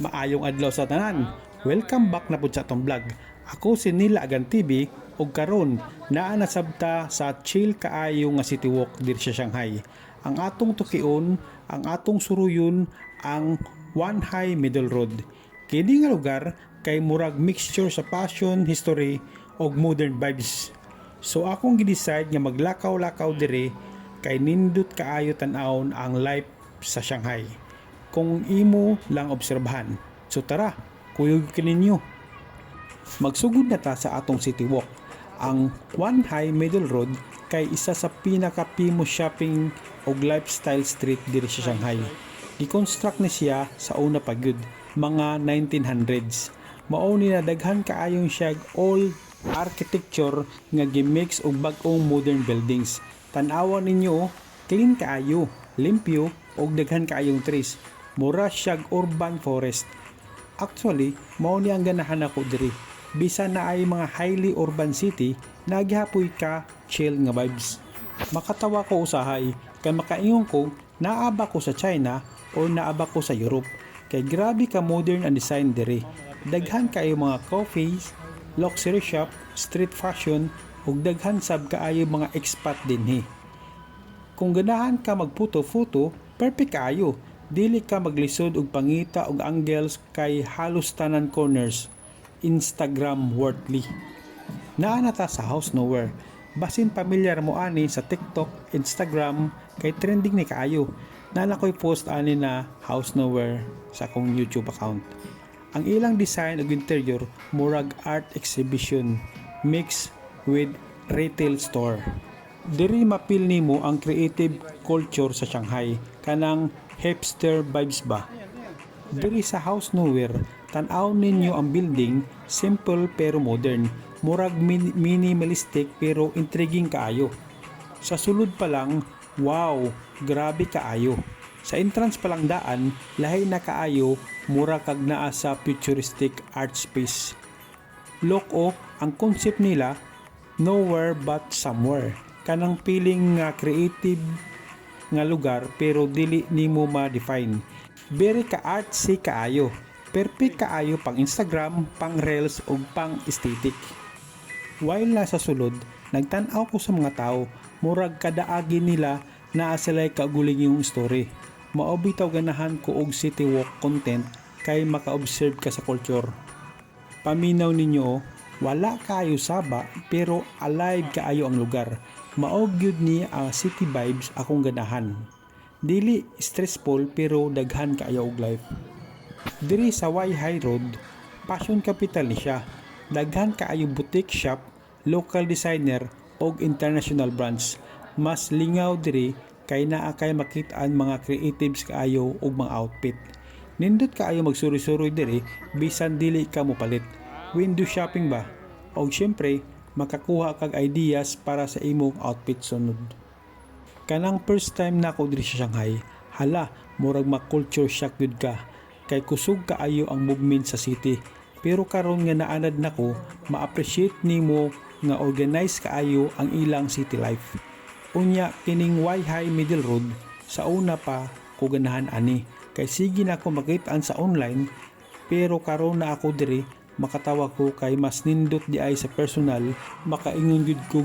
Maayong adlaw sa tanan. Welcome back na pud sa atong vlog. Ako si Nila Agan TV ug karon naa na sabta sa chill kaayo nga city walk diri sa Shanghai. Ang atong tukion, ang atong suruyon ang One High Middle Road. Kini nga lugar kay murag mixture sa fashion, history ug modern vibes. So akong gi-decide nga maglakaw-lakaw dire kay nindot kaayo tan-awon ang life sa Shanghai kung imo lang obserbahan. So tara, kuyog kininyo. Magsugod na ta sa atong city walk. Ang One High Middle Road kay isa sa pinaka-famous shopping ug lifestyle street diri sa Shanghai. Gi-construct ni siya sa una pa gyud, mga 1900s. Mao ni na daghan kaayong siya old architecture nga gimix og bag-ong modern buildings. Tan-awan ninyo, clean kaayo, limpyo og daghan kaayong trees. Mura siyag urban forest. Actually, mao ni ang ganahan ako diri. Bisan na ay mga highly urban city, nagihapoy ka chill nga vibes. Makatawa ko usahay, kay makaingon ko naaba ko sa China o naaba ko sa Europe. Kay grabe ka modern ang design diri. Daghan kayo mga coffees, luxury shop, street fashion, ug daghan sab kaayo mga expat dinhi. Kung ganahan ka magputo-foto, perfect kaayo. Dili ka maglisod og pangita og angles kay halos tanan corners. Instagram worthy. Naa na ta sa House Nowhere. Basin pamilyar mo ani sa TikTok, Instagram kay trending ni kaayo. Nana ko'y post ani na House Nowhere sa akong YouTube account. Ang ilang design ug interior murag art exhibition mix with retail store. Diri mapil nimo ang creative culture sa Shanghai, kanang hipster vibes ba. Diri sa House Nowhere, tan-aw ninyo ang building, simple pero modern, murag minimalistic pero intriguing kaayo. Sa sulod pa lang, wow, grabe kaayo. Sa entrance pa lang daan, lahi na kaayo, mura kag naa sa futuristic art space. Look ang concept nila, nowhere but somewhere. Kanang feeling nga creative nga lugar pero dili nimo ma-define. Very ka artsy kaayo. Perfect kaayo pang Instagram, pang reels ug pang aesthetic. While nasa sulod, nagtan-aw ko sa mga tao, murag kadaagi nila naa sila'y kaguling yung story. Mao bitaw ganahan ko og city walk content kay maka-observe ka sa culture. Paminaw ninyo, wala kaayo saba pero alive kaayo ang lugar. Mao gyud ni ang city vibes akong ganahan. Dili stressful pero daghan kaayo og life. Diri sa Y High Road, fashion capital ni siya. Daghan kaayo boutique shop, local designer og international brands. Mas lingaw diri kay naa kay makit-an mga creatives kaayo og mga outfit. Nindot kaayo magsuri-suroy diri bisan dili ka mopalit. Window shopping ba? Og syempre, makakuha kag ideas para sa imong outfit sunod. Kanang first time na ako diri sa Shanghai, hala, murag ma-culture shock gud ka. Kay kusog kaayo ang movement sa city. Pero karon nga naanad nako, ma-appreciate nimo nga organized kaayo ang ilang city life. Unya kining Y High Middle Road, sa una pa ko ganahan ani. Kay sige na ako makita-an sa online, pero karon na ako diri makatawa ko kay mas nindot di ay sa personal, makaingon gud ko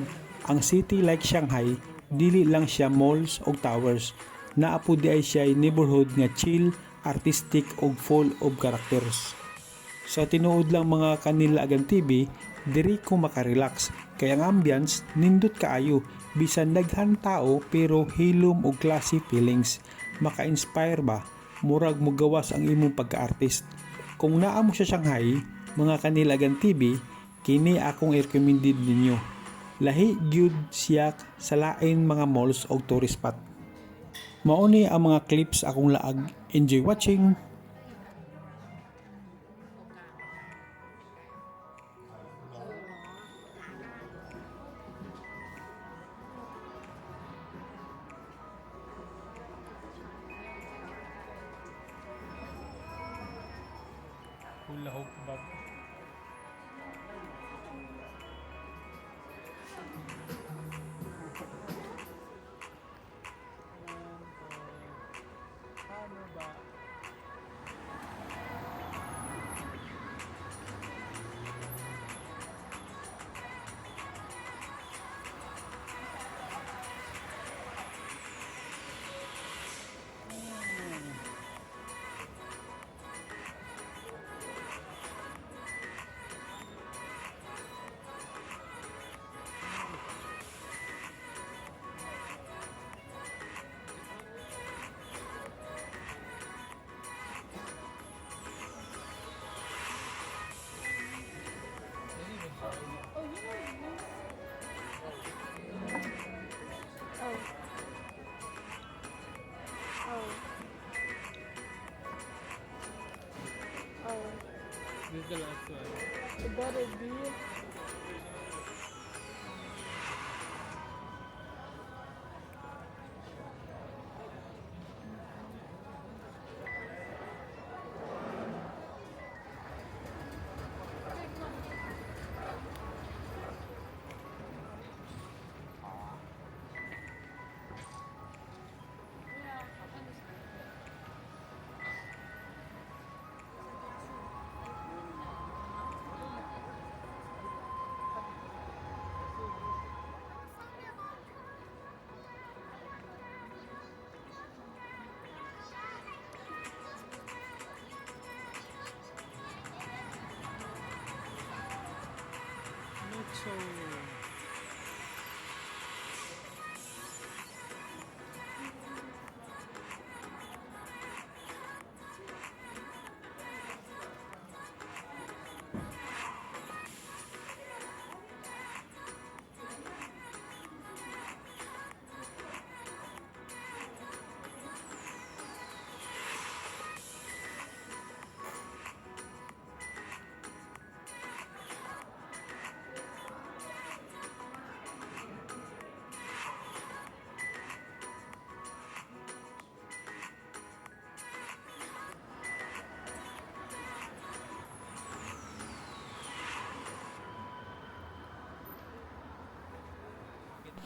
ang city like Shanghai, dili lang siya malls o towers. Naapo di ay siya neighborhood nga chill, artistic ug full of characters. Sa tinuod lang mga kanila Agan TV, diri ko makarelax kay ang ambience nindot kaayo, bisan daghan tao pero hilom og classy feelings. Maka-inspire ba? Murag mo gawas ang imong pagka-artist. Kung naa mo sa Shanghai, mga Kanilagan TV, kini akong i-recommended ninyo. Lahi gyud siya sa lain mga malls o tourist spot. Mauni ang mga clips akong laag. Enjoy watching! Hula hoop bag. Ano ba? This is the last one. About a deal. Not so.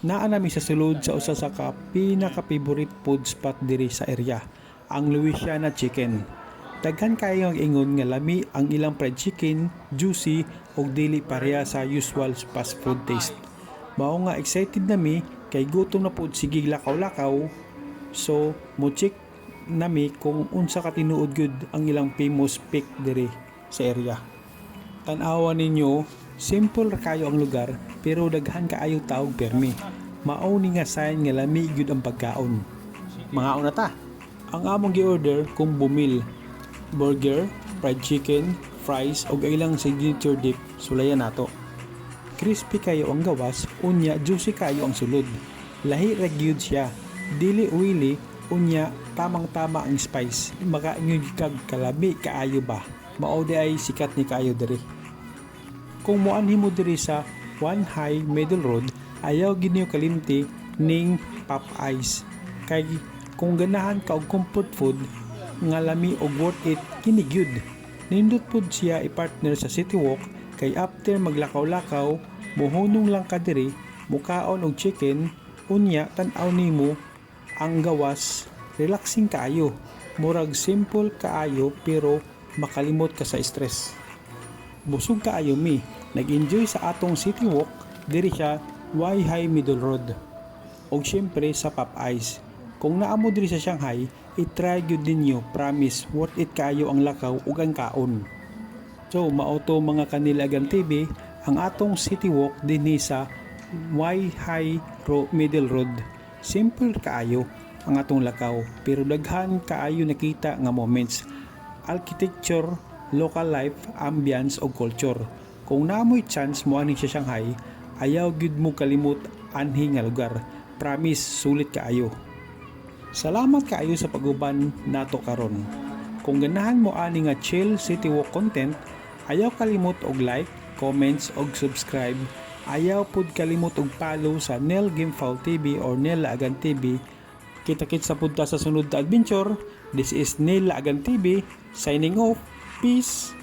Naa nami sa sulod sa usa sa ka pinaka-favorite food spot diri sa area, ang Louisiana Chicken. Daghan kayo ang ingon nga lami ang ilang fried chicken, juicy ug dili pareha sa usual fast food taste. Mao nga excited nami kay gutom na pud sige lakaw-lakaw. So, mo check nami kung unsa ka tinuod gyud ang ilang famous pick diri sa area. Tan-awa ninyo, simple ra kayo ang lugar pero daghan kaayo taog permi. Mao ni nga sign nga lami gyud ang pagkaon. Mga una ta. Ang among gi-order kung bumil, burger, fried chicken, fries ug ilang signature dip sulayan nato. Crispy kayo ang gawas, unya juicy kayo ang sulod. Lahi ra gyud siya. Dili oily, unya tamang-tama ang spice. Makaingon kag kalabi kaayo ba. Mao di ay sikat ni kaayo diri. Kung moanhi mo diri sa One High Middle Road, ayaw ginyo kalimti ning Popeyes. Kay kung ganahan ka og comfort food nga lami og worth it kini gyud. Nindot pud siya i-partner sa City Walk kay after maglakaw-lakaw, mohunong lang ka diri, mukaon og chicken, unya tan-aw nimo ang gawas, relaxing kaayo. Murag simple kaayo pero makalimot ka sa stress. Busog kaayo mi, nag-enjoy sa atong City Walk diri siya Way High Middle Road. Og syempre sa Popeyes. Kung naamo diri sa Shanghai, i-try gyud ninyo, promise worth it kaayo ang lakaw ug ang kaon. So mao to mga Kanilagan TV, ang atong City Walk dinhi sa Way High Middle Road. Simple kaayo ang atong lakaw pero daghan kaayo nakita nga moments, architecture, local life, ambience o culture. Kung naamoy chance mo ani sa Shanghai, ayaw gyud mo kalimot anhi nga lugar. Promise sulit kaayo. Salamat kaayo sa pag-uban nato karon. Kung ganahan mo ani nga chill City Walk content, ayaw kalimot og like, comments og subscribe. Ayaw pud kalimot og follow sa Nel Gamefowl TV or Nel Laagan TV. Kita-kits sa punta sa sunod na adventure. This is Nel Laagan TV signing off. Peace!